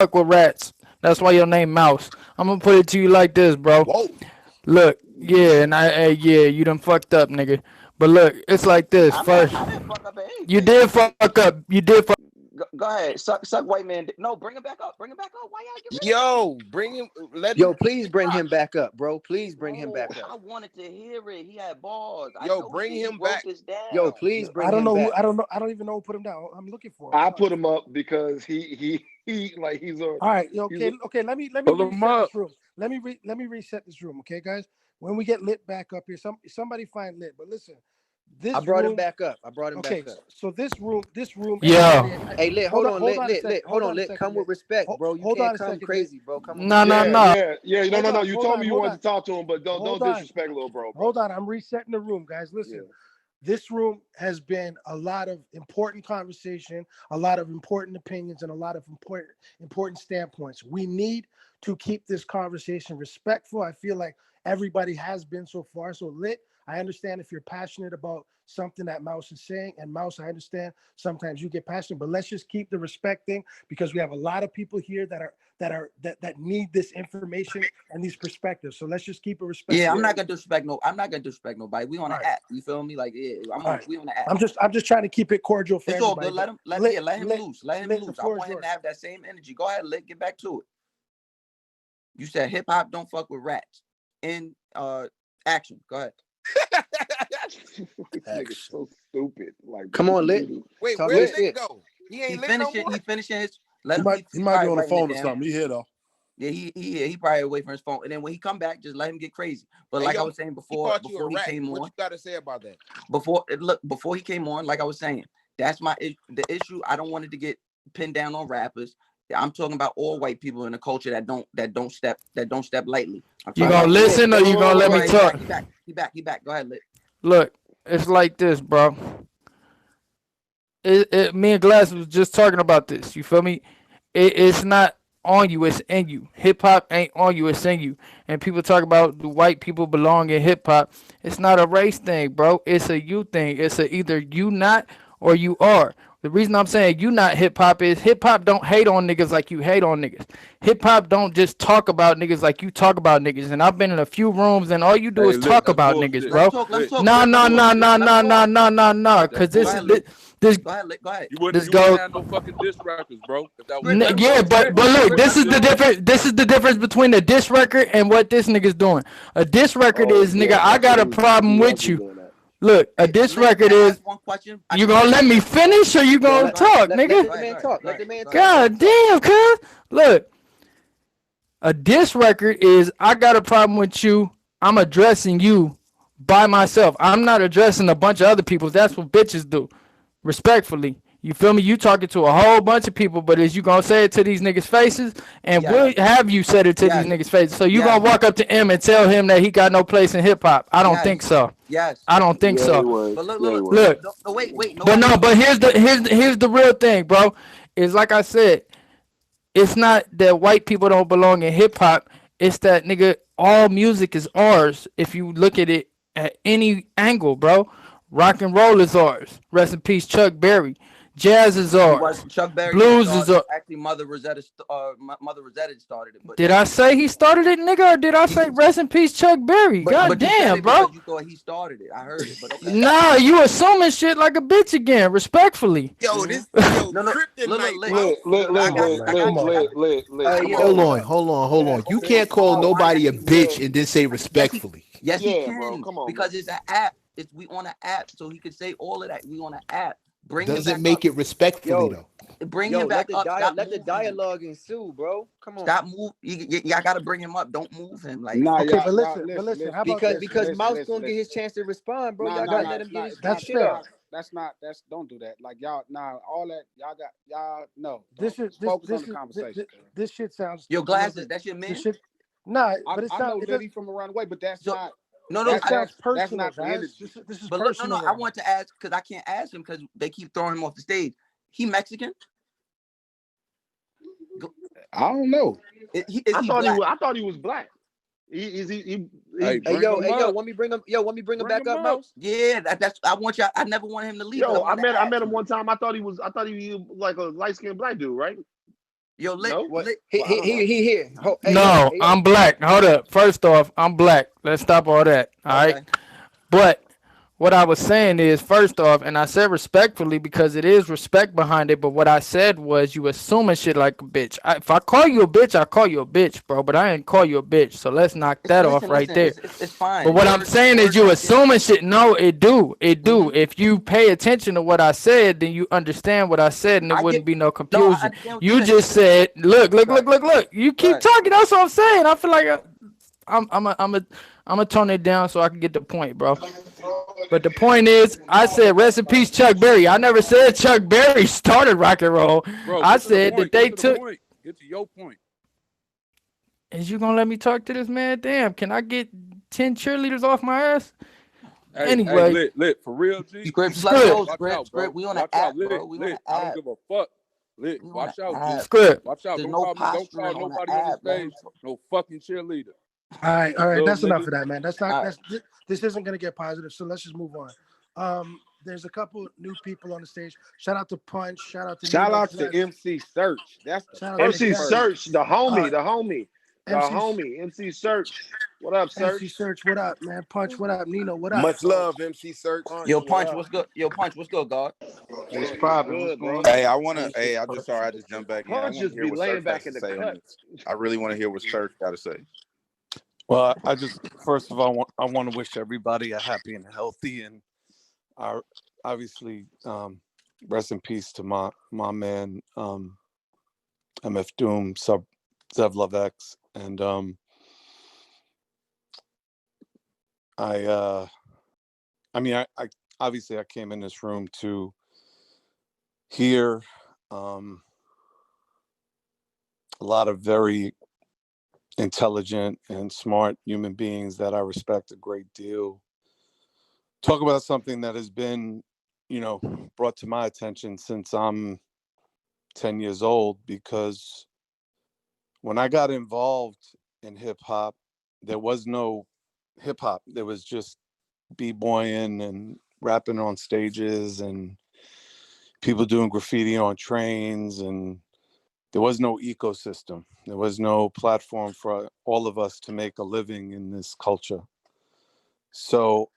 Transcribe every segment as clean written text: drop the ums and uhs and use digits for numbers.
fuck with rats. That's why your name Mouse. I'm gonna put it to you like this, bro. Whoa. Look, yeah, and yeah, you done fucked up, nigga. But look, it's like this. I'm not. First, I didn't fuck up at you anything. did fuck up. You did fuck. Go ahead. Suck white man. No, bring him back up. Bring him back up. Why y'all get rid of him? Yo, bring him. Let Yo, him. please bring him back up, bro. Please bring him back I up. wanted to hear it. He had balls. I Yo, know bring he him wrote back. this down. Yo, please I bring don't him know. back. I don't know. I don't even know who put him down. I'm looking for him. I put him up because he like he's on. All right. Okay. Okay. Let me Pull him reset up. this room. Let me reset this room. Okay, guys. When we get lit back up here, somebody find lit. But listen, this I brought him room. back up. Okay. back up. So this room. Yeah. Hey, lit, hold on, lit, a lit, second. lit. Hold on, lit. Come with respect, bro. You Hold on can't a come second, crazy, bro. Come with No, no, respect. no. No. You Hold told on, me you hold wanted to on. talk to him, but don't disrespect little bro. Hold on. I'm resetting the room, guys. Listen. Yeah. This room has been a lot of important conversation, a lot of important opinions, and a lot of important standpoints. We need to keep this conversation respectful. I feel like everybody has been so far. So lit. I understand if you're passionate about something that Mouse is saying, and Mouse, I understand sometimes you get passionate, but let's just keep the respect thing because we have a lot of people here that need this information and these perspectives. So let's just keep it respectful. Yeah, I'm not gonna disrespect nobody. We on the app. You feel me? Like, yeah, we on the app. I'm just trying to keep it cordial for it's all everybody. good. Let him loose. Let him loose. I want him to have that same energy. Go ahead, get back to it. You said hip hop don't fuck with rats. In action. Go ahead. This nigga's so stupid. Like, Come on, lit. Wait, Talk where your did shit. He go? He ain't He lit no finishing. more? He finishing his. He might be on the phone or something. He here though. Yeah, he probably away from his phone. And then when he come back, just let him get crazy. But Hey, like yo, I was saying He before called you a he rat. came What on, you got to say about that? before he came on, like I was saying, that's the issue. I don't want it to get pinned down on rappers. I'm talking about all white people in the culture that don't step lightly. You gonna listen or you gonna let me talk? He back. Go ahead, lit. Look, it's like this, bro. Me and Glass was just talking about this. You feel me? It's not on you, it's in you. Hip hop ain't on you, it's in you. And people talk about the white people belong in hip hop. It's not a race thing, bro. It's a you thing. It's a either you not or you are. The reason I'm saying you not hip hop is hip hop don't hate on niggas like you hate on niggas. Hip hop don't just talk about niggas like you talk about niggas. And I've been in a few rooms and all you do is Lit, talk that's about bullshit. niggas, bro. Let's talk. Nah. Cause That's this Go ahead, lit. Go ahead. You this wouldn't goes. have no fucking diss records, bro. If that was Yeah, but look, this is the difference. This is the difference between a diss record and what this nigga's doing. A diss record is, nigga, I got a problem with you. Look, a diss record is, one question. you gonna let me finish or you gonna talk, nigga? Let the man talk. Let the man talk. God damn, cuz. Look, a diss record is, I got a problem with you. I'm addressing you by myself. I'm not addressing a bunch of other people. That's what bitches do. Respectfully. You feel me? You talking to a whole bunch of people, but is you gonna say it to these niggas' faces? And will have you said it to these niggas' faces? So you gonna walk up to him and tell him that he got no place in hip hop? I don't think so. Yes. I don't think so. But look. No, wait. But here's the real thing, bro. Is like I said, it's not that white people don't belong in hip hop. It's that, nigga, all music is ours if you look at it at any angle, bro. Rock and roll is ours. Rest in peace, Chuck Berry. Jazz is ours. Chuck Berry Blues is ours. Actually, Mother Rosetta started it. But did I say he started it, nigga, or did I say rest in peace, Chuck Berry? God damn, bro. You thought he started it. I heard it, but okay. Nah, you assuming shit like a bitch again, respectfully. Yo, this Hold on. You can't call nobody a bitch and then say respectfully. Yes, he can. Bro, come on, because it's an app. We on an app, so he could say all of that. We on an app. Doesn't make it respectfully though. Bring him back up. Let the dialogue ensue, bro. Come on. Stop move. Y'all gotta bring him up. Don't move him. Like, okay, but listen. How about because Mouse gonna get his chance to respond, bro. Y'all gotta let him get his chance. Don't do that. Like y'all, all that y'all no. This is focus on the conversation. This shit sounds. Your glasses. That's your man. Nah, but it's I not. know Liddy from around the way, but that's not. No, that sounds personal, that's not guys. This is but personal. Look, I want to ask because I can't ask him because they keep throwing him off the stage. He Mexican? I don't know. I thought he was black. Hey, yo, want me bring him back up, Mouse? Yeah, that's. I want y'all. I never wanted him to leave. Yo, I met him one time. I thought he was like a light skinned black dude, right? Yo, No? He here. Hey, No, hey, I'm black. Hold up. First off, I'm black. Let's stop all that. All right. Okay. But what I was saying is, first off, and I said respectfully because it is respect behind it. But what I said was you assuming shit like a bitch. If I call you a bitch, I call you a bitch, bro. But I ain't call you a bitch. So let's knock that off right there. It's fine. But what I'm saying is you assuming shit. No, it do. If you pay attention to what I said, then you understand what I said, and there wouldn't be no confusion. You just said, look. You keep talking. That's what I'm saying. I feel like I'm a tone it down so I can get the point, bro. But the point is, I said rest in peace, Chuck Berry. I never said Chuck Berry started rock and roll. Bro, I said that they took. Get to your point. Is you gonna let me talk to this man? Damn, can I get 10 cheerleaders off my ass? Hey, Anyway, hey, lit for real, G. Script, we on an app, bro. We on an app. I don't give a fuck. Lit, watch out, G. Script. Watch out. There's Don't no call nobody on the stage no fucking cheerleader. All right. Little That's enough nigga. of that, man. This isn't gonna get positive. So let's just move on. There's a couple new people on the stage. Shout out to Punch. Shout out to MC Serch. That's MC Serch, the homie. MC MC Serch. What up, Serch? MC Serch, what up, man? Punch, what up? Nino, what up? Much love, MC Serch. Yo, Punch, what's good? What's good, God? What's poppin'? Hey, I just jumped back in. I want Punch to just hear be what laying Serch back has in to the say on cut. this. I really want to hear what Serch got to say. Well, I just first of all I want to wish everybody a happy and healthy, and I obviously rest in peace to my man MF Doom, Zev Love X, and I obviously I came in this room to hear a lot of very intelligent and smart human beings that I respect a great deal talk about something that has been, brought to my attention since I'm 10 years old, because when I got involved in hip hop, there was no hip hop. There was just b-boying and rapping on stages and people doing graffiti on trains, and there was no ecosystem. There was no platform for all of us to make a living in this culture. So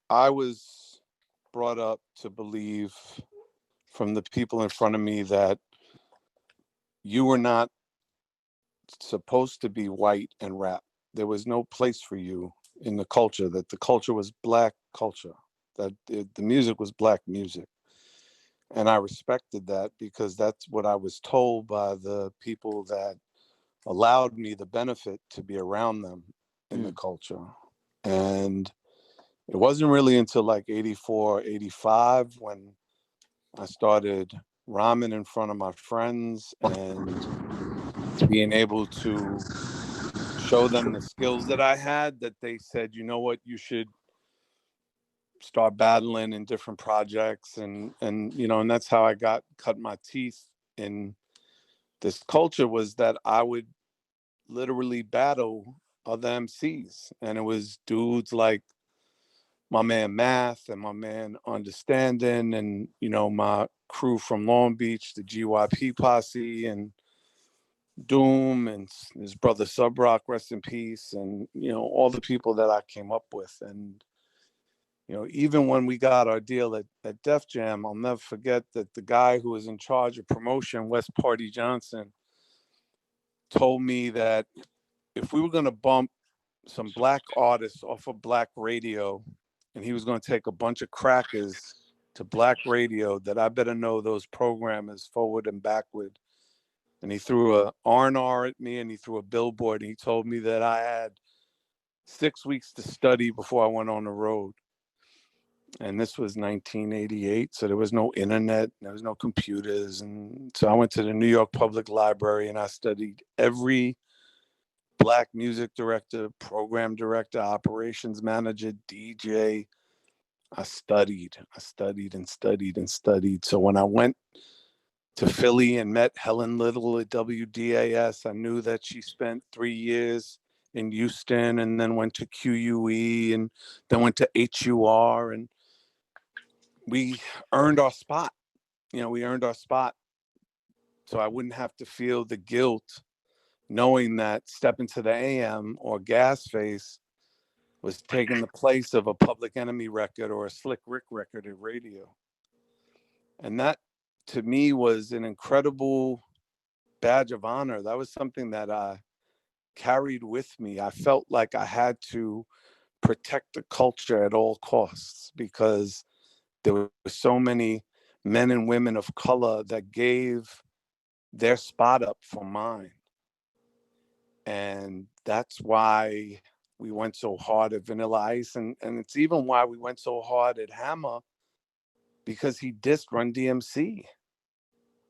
I was brought up to believe from the people in front of me that you were not supposed to be white and rap. There was no place for you in the culture, that the culture was black culture, that the music was black music. And I respected that because that's what I was told by the people that allowed me the benefit to be around them in the culture. And it wasn't really until like 84, 85 when I started rhyming in front of my friends and being able to show them the skills that I had, that they said, you know what, you should start battling in different projects. And that's how I cut my teeth in this culture, was that I would literally battle other MCs. And it was dudes like my man Math and my man Understanding, and my crew from Long Beach, the GYP posse, and Doom, and his brother Subrock, rest in peace, and all the people that I came up with. And even when we got our deal at Def Jam, I'll never forget that the guy who was in charge of promotion, Wes Party Johnson, told me that if we were going to bump some black artists off of black radio, and he was going to take a bunch of crackers to black radio, that I better know those programmers forward and backward. And he threw a R&R at me, and he threw a billboard, and he told me that I had 6 weeks to study before I went on the road. And this was 1988, so there was no internet, there was no computers. And so I went to the New York Public Library and I studied every black music director, program director, operations manager, DJ. I studied and studied and studied. So when I went to Philly and met Helen Little at WDAS, I knew that she spent 3 years in Houston and then went to QUE and then went to HUR, and we earned our spot. We earned our spot so I wouldn't have to feel the guilt knowing that Step Into the AM or Gas Face was taking the place of a Public Enemy record or a Slick Rick record at radio. And that, to me, was an incredible badge of honor. That was something that I carried with me. I felt like I had to protect the culture at all costs because there were so many men and women of color that gave their spot up for mine. And that's why we went so hard at Vanilla Ice. And it's even why we went so hard at Hammer, because he dissed Run DMC.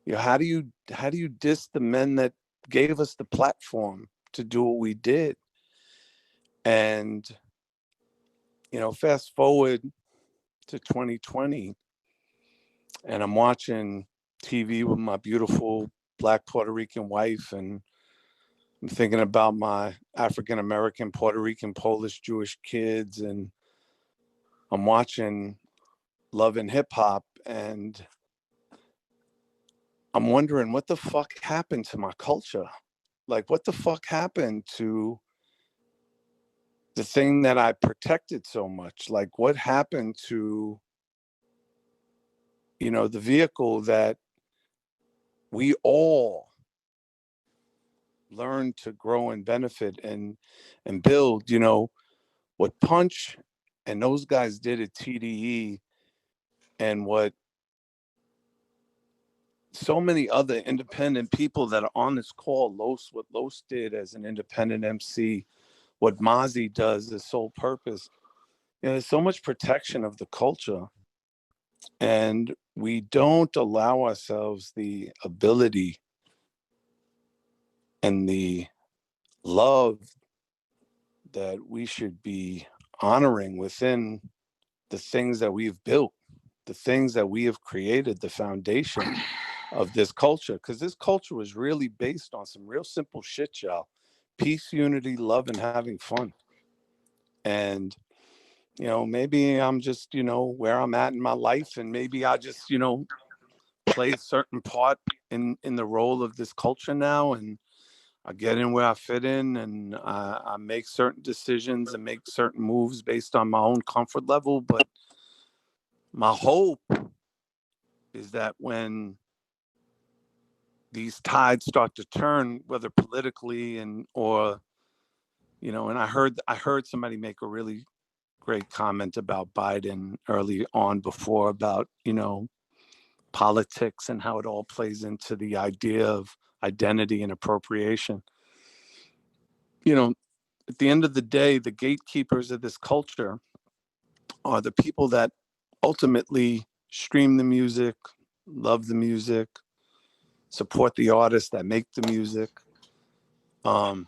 You know, how do you diss the men that gave us the platform to do what we did? And, you know, fast forward to 2020, and I'm watching TV with my beautiful Black Puerto Rican wife, and I'm thinking about my African American, Puerto Rican, Polish, Jewish kids, and I'm watching Love and Hip Hop, and I'm wondering what the fuck happened to my culture? Like, what the fuck happened to the thing that I protected so much? Like, what happened to, you know, the vehicle that we all learn to grow and benefit and build? You know, what Punch and those guys did at TDE, and what so many other independent people that are on this call, what Los did as an independent MC, what Mozzie does as sole purpose. You know, there's so much protection of the culture, and we don't allow ourselves the ability and the love that we should be honoring within the things that we've built, the things that we have created, the foundation of this culture. Because this culture was really based on some real simple shit, y'all. Peace, unity, love, and having fun. And, you know, maybe I'm just, you know, where I'm at in my life, and maybe I just, you know, play a certain part in the role of this culture now, and I get in where I fit in, and I make certain decisions and make certain moves based on my own comfort level. But my hope is that when these tides start to turn, whether politically or, you know, and I heard somebody make a really great comment about Biden early on before about, you know, politics and how it all plays into the idea of identity and appropriation. You know, at the end of the day, the gatekeepers of this culture are the people that ultimately stream the music, love the music, support the artists that make the music, and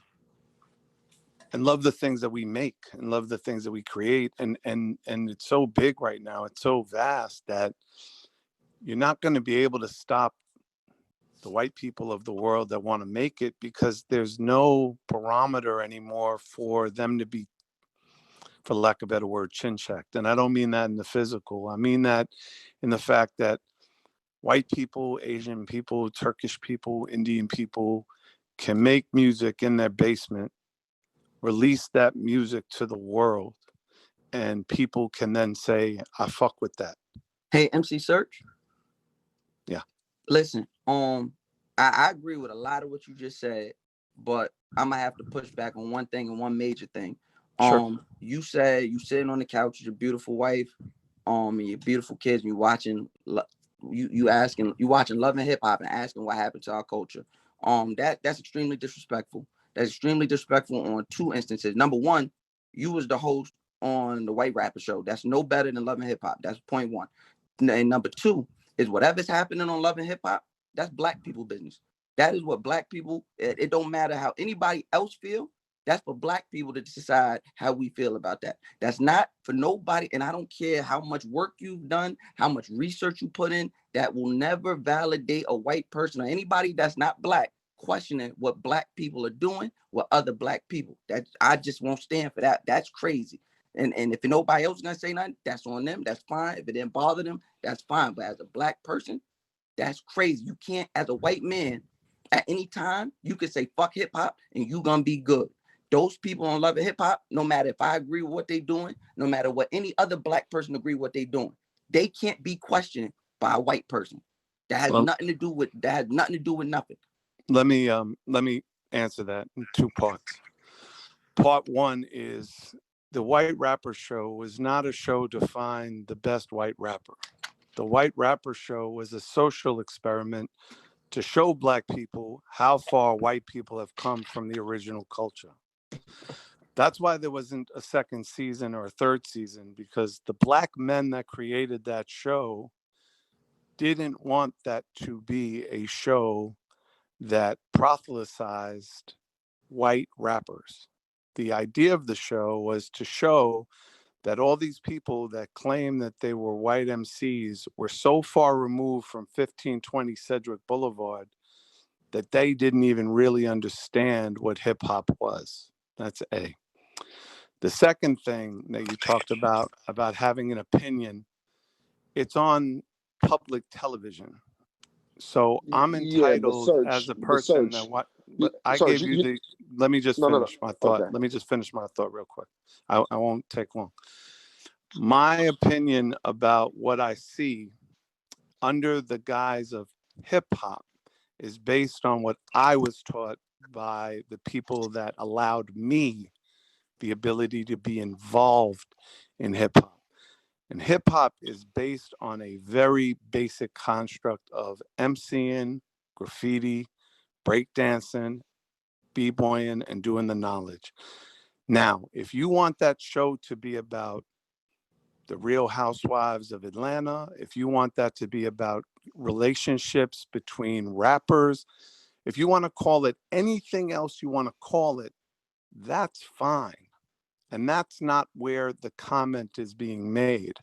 love the things that we make and love the things that we create. And it's so big right now. It's so vast that you're not going to be able to stop the white people of the world that want to make it, because there's no barometer anymore for them to be, for lack of a better word, chin checked. And I don't mean that in the physical. I mean that in the fact that white people, Asian people, Turkish people, Indian people can make music in their basement, release that music to the world, and people can then say, I fuck with that. Hey, MC Serch. Yeah. Listen, I agree with a lot of what you just said, but I'm gonna have to push back on one thing and one major thing. Sure. You said you sitting on the couch with your beautiful wife, and your beautiful kids, and you watching you watching Love and Hip Hop and asking what happened to our culture. That's extremely disrespectful. That's extremely disrespectful on two instances. Number one, you was the host on the White Rapper Show. That's no better than Love and Hip Hop. That's point one. And number two is whatever's happening on Love and Hip Hop, that's Black people business. That is what Black people, it don't matter how anybody else feel. That's for Black people to decide how we feel about that. That's not for nobody. And I don't care how much work you've done, how much research you put in, that will never validate a white person or anybody that's not Black questioning what Black people are doing with other Black people. That I just won't stand for that. That's crazy. And if nobody else is gonna say nothing, that's on them. That's fine. If it didn't bother them, that's fine. But as a Black person, That's crazy. You can't, as a white man, at any time, you could say fuck hip hop and you gonna be good. Those people on Love and Hip Hop, no matter if I agree with what they doing, no matter what any other black person agree what they doing, they can't be questioned by a white person. That has nothing to do with nothing. Let me answer that in 2 parts. Part 1 is the White Rapper Show was not a show to find the best white rapper. The White Rapper Show was a social experiment to show black people how far white people have come from the original culture. That's why there wasn't a second season or a third season, because the black men that created that show didn't want that to be a show that proselytized white rappers. The idea of the show was to show that all these people that claim that they were white MCs were so far removed from 1520 Sedgwick Boulevard that they didn't even really understand what hip hop was. That's A. The second thing that you talked about having an opinion, it's on public television. So I'm entitled as a person that what I gave you the, let me just finish my thought. Let me just finish my thought real quick. I won't take long. My opinion about what I see under the guise of hip hop is based on what I was taught by the people that allowed me the ability to be involved in hip hop. And hip hop is based on a very basic construct of MCing, graffiti, breakdancing, b-boying, and doing the knowledge. Now, if you want that show to be about the Real Housewives of Atlanta, if you want that to be about relationships between rappers, if you want to call it anything else you want to call it, that's fine. And that's not where the comment is being made.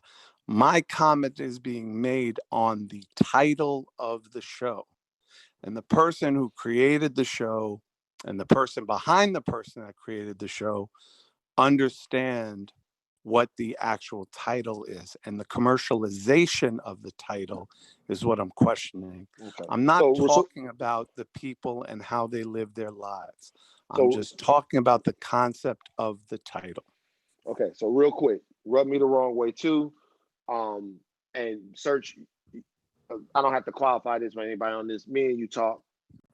My comment is being made on the title of the show. And the person who created the show and the person behind the person that created the show understand what the actual title is. And the commercialization of the title is what I'm questioning. Okay. I'm not talking about the people and how they live their lives. I'm just talking about the concept of the title. Okay, so real quick, rub me the wrong way too. And Serch, I don't have to qualify this for anybody on this. Me and you talk.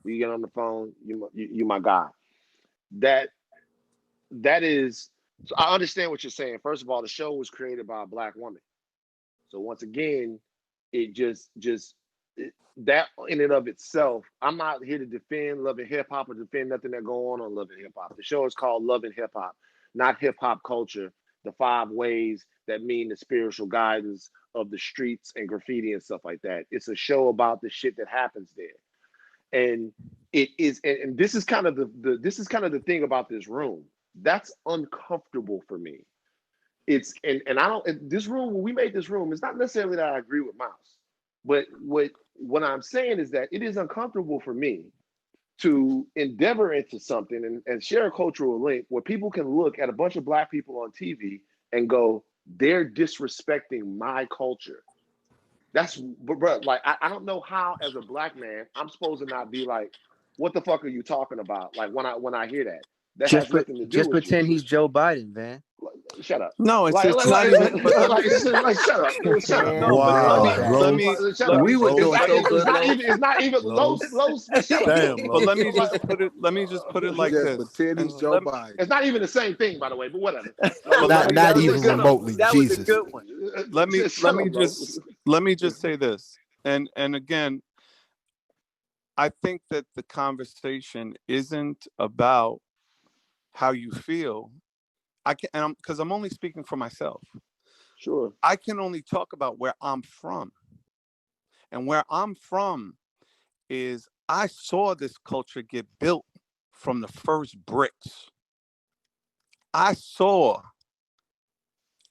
We get on the phone. You my guy. That is. So I understand what you're saying. First of all, the show was created by a black woman. So once again, it just that in and of itself. I'm not here to defend Love and Hip Hop or defend nothing that go on Love and Hip Hop. The show is called Love and Hip Hop, not hip hop culture. The 5 ways that mean the spiritual guidance of the streets and graffiti and stuff like that. It's a show about the shit that happens there. And it is, and this is kind of the thing about this room. That's uncomfortable for me. It's and I don't, this room, when we made this room, it's not necessarily that I agree with Mouse, but what I'm saying is that it is uncomfortable for me to endeavor into something and share a cultural link where people can look at a bunch of black people on TV and go, they're disrespecting my culture. That's, bro, like, I don't know how, as a black man, I'm supposed to not be like, what the fuck are you talking about? Like, when I hear that. That has nothing to do just with pretend he's Joe Biden, man. Shut up. No, it's not even. Shut up. Shut up. No, wow, let me. We were doing so good. It's not even low. Shut up. Damn, but let me just put it like this. Pretend he's Joe Biden. It's not even the same thing, by the way. But whatever. Not even remotely. That Jesus. was a good one. Let me just say this, and again, I think that the conversation isn't about how you feel. Because I'm only speaking for myself. Sure. I can only talk about where I'm from. And where I'm from is I saw this culture get built from the first bricks. I saw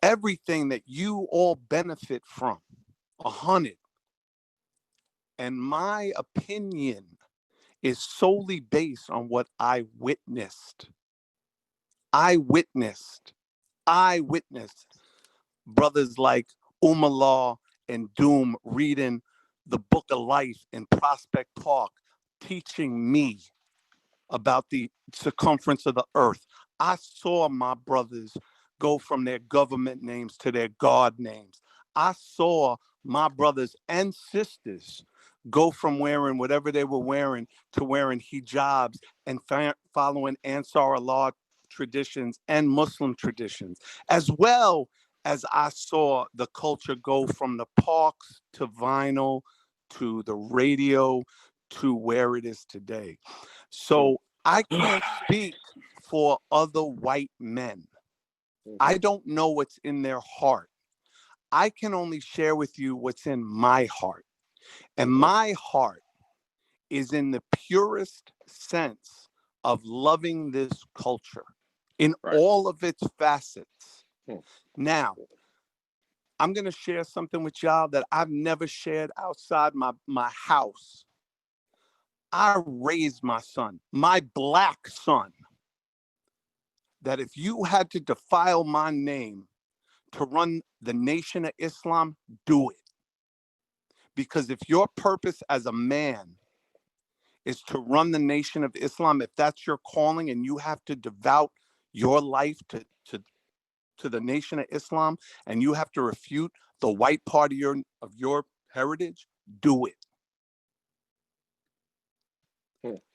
everything that you all benefit from, 100. And my opinion is solely based on what I witnessed. I witnessed brothers like Umar and Doom reading the Book of Life in Prospect Park, teaching me about the circumference of the earth. I saw my brothers go from their government names to their God names. I saw my brothers and sisters go from wearing whatever they were wearing to wearing hijabs and following Ansar Allah traditions and Muslim traditions, as well as I saw the culture go from the parks to vinyl to the radio to where it is today. So I can't speak for other white men. I don't know what's in their heart. I can only share with you what's in my heart. And my heart is in the purest sense of loving this culture in all of its facets. Now, I'm going to share something with y'all that I've never shared outside my house. I raised my son, my black son, that if you had to defile my name to run the Nation of Islam, do it. Because if your purpose as a man is to run the Nation of Islam, if that's your calling and you have to devote your life to the Nation of Islam and you have to refute the white part of your heritage, do it.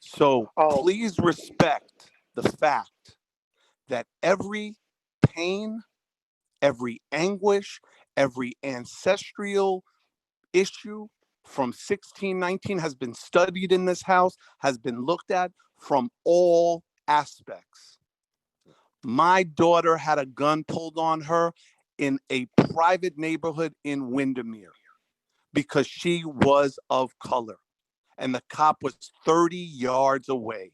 So please respect the fact that every pain, every anguish, every ancestral issue from 1619 has been studied in this house, has been looked at from all aspects. My daughter had a gun pulled on her in a private neighborhood in Windermere because she was of color. And the cop was 30 yards away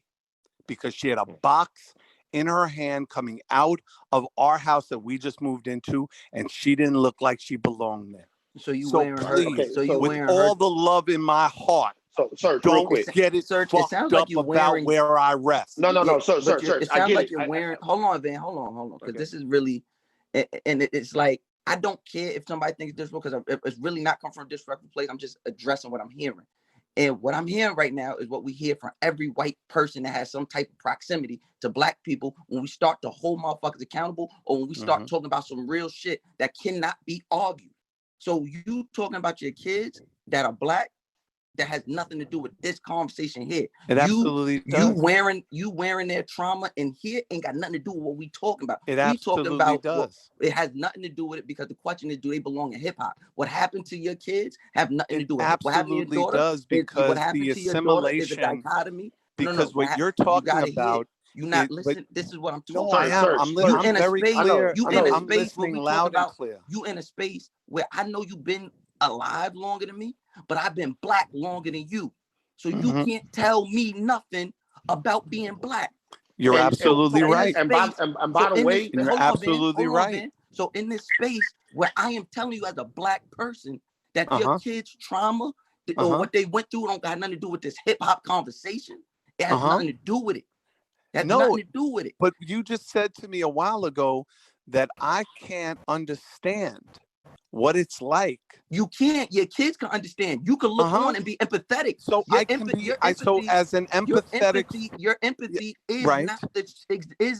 because she had a box in her hand coming out of our house that we just moved into, and she didn't look like she belonged there. So you so wearing please, her? So you with wearing all her? the love in my heart, So, Serch, don't real quick. get it Serch, fucked sounds up like you're about wearing. where I rest. No, Serch, It I sounds get like it. you're wearing. Hold on, Van. Hold on, because this is really, and it's like I don't care if somebody thinks disrespectful because it's really not come from a disrespectful place. I'm just addressing what I'm hearing. And what I'm hearing right now is what we hear from every white person that has some type of proximity to black people when we start to hold motherfuckers accountable or when we start talking about some real shit that cannot be argued. So you talking about your kids that are black, that has nothing to do with this conversation here. It absolutely does. You wearing their trauma in here ain't got nothing to do with what we talking about. It We talking absolutely about does. it has nothing to do with it because the question is, do they belong in hip hop? What happened to your kids have nothing to do with it. What happened to your daughter? Does because what happened the to your daughter is a assimilation. dichotomy. Because what you're talking about, you're not listening. This is what I'm talking about. about. I'm very clear. You in a I'm space where listening we loud talking about, and clear. You in a space where I know you've been alive longer than me, but I've been black longer than you. So you can't tell me nothing about being black. You're absolutely right. And by the way, you're absolutely right. So in this space where I am telling you as a black person that your kids' trauma or what they went through don't got nothing to do with this hip hop conversation. It has nothing to do with it. It has nothing to do with it. But you just said to me a while ago that I can't understand what it's like. You can't. Your kids can understand. You can look on and be empathetic. So your I can be. So as an empathetic, your empathy is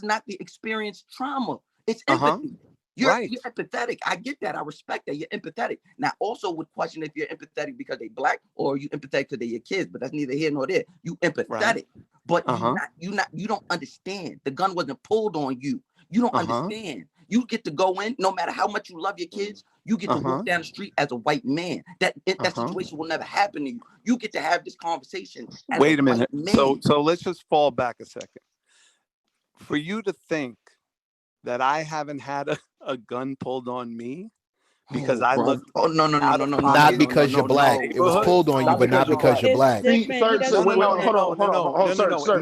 not the experienced trauma. It's empathy. You're empathetic. I get that. I respect that. You're empathetic. Now, also would question if you're empathetic because they black or you empathetic because they're your kids. But that's neither here nor there. You empathetic, but you don't understand. The gun wasn't pulled on you. You don't understand. You get to go in, no matter how much you love your kids, you get to walk down the street as a white man. That situation will never happen to you. You get to have this conversation as Wait a minute. White man. So let's just fall back a second. For you to think that I haven't had a gun pulled on me because I look. Oh no. Not because you're black. It was pulled on you, but not because you're black. No. And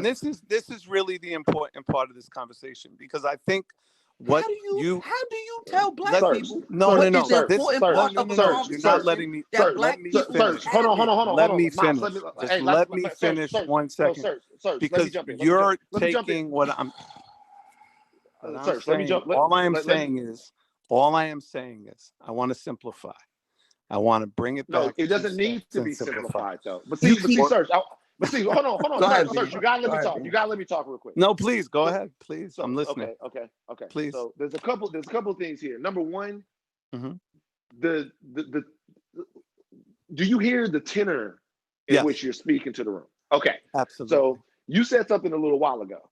this is really the important part of this conversation because I think what how do you tell black people? No. You're not letting me. Let me finish. Hold on. Let me finish. Just let me finish 1 second. Because you're taking what I'm. All I am saying is, I want to simplify. I want to bring it No, back. it to doesn't need steps to and be simplify. simplified though. But You see, keep- Serch. Hold on, Go ahead, Serch. Bean. You gotta let Go me ahead, talk. Bean. You gotta let me talk real quick. No, please go ahead. Please, So, I'm listening. Okay. Please. So there's a couple things here. Number one, Mhm. the do you hear the tenor in Yes. which you're speaking to the room? Okay. Absolutely. So you said something a little while ago,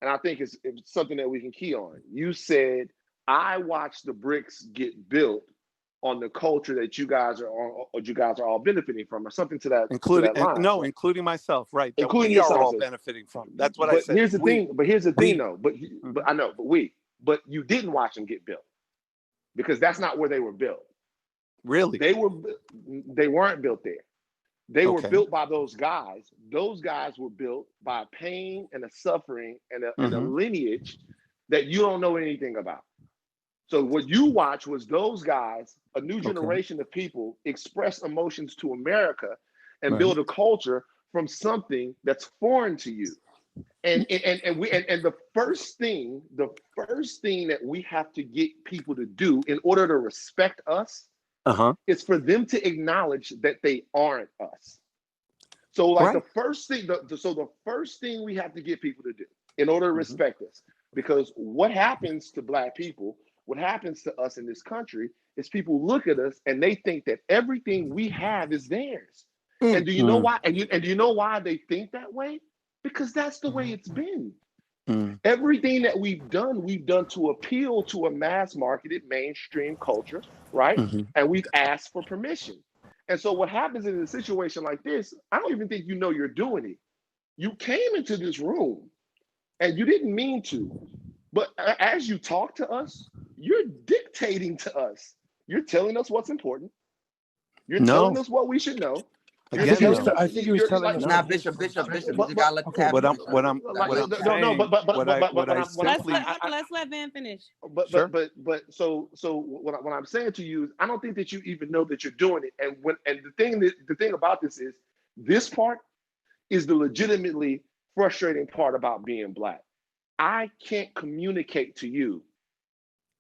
and I think it's something that we can key on. You said, I watched the bricks get built on the culture that you guys are on, or you guys are all benefiting from, or something to that line. No, including myself, right? That Including we are yourself. all benefiting from. That's what I But said. here's the thing. But here's the thing, We. though. But I know. But you didn't watch them get built, because that's not where they were built. Really? They weren't built there. They were Okay. built by those guys. Those guys were built by pain and a suffering and a lineage that you don't know anything about. So what you watch was those guys, a new generation of people, express emotions to America and build a culture from something that's foreign to you. And the first thing that we have to get people to do in order to respect us is for them to acknowledge that they aren't us. So like the first thing we have to get people to do in order to respect us, because what happens to Black people, what happens to us in this country is people look at us and they think that everything we have is theirs. And do you know why? And do you know why they think that way? Because that's the way it's been. Everything that we've done to appeal to a mass marketed mainstream culture, right? And we've asked for permission. And so what happens in a situation like this, I don't even think you know you're doing it. You came into this room and you didn't mean to, but as you talk to us, you're dictating to us. You're telling us what's important. You're telling us what we should know. I think he was telling us. Nah, Bishop. You just gotta let the tab. What I'm saying, let's let Van finish. But so what I'm saying to you is, I don't think that you even know that you're doing it. And the thing about this is, this part is the legitimately frustrating part about being Black. I can't communicate to you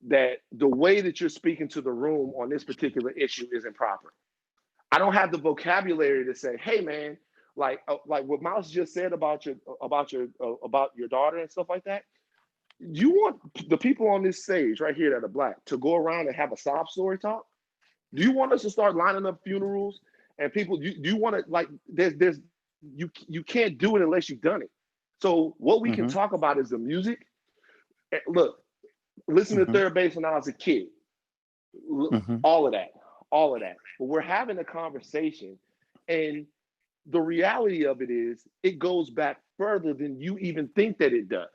that the way that you're speaking to the room on this particular issue is improper. I don't have the vocabulary to say, hey man, like what Mouse just said about your daughter and stuff like that. You want the people on this stage right here that are Black to go around and have a sob story talk? Do you want us to start lining up funerals and people? Do you want to, like, you can't do it unless you've done it. So what we can talk about is the music. Look, listen to Third Base when I was a kid. All of that. But we're having a conversation, and the reality of it is, it goes back further than you even think that it does.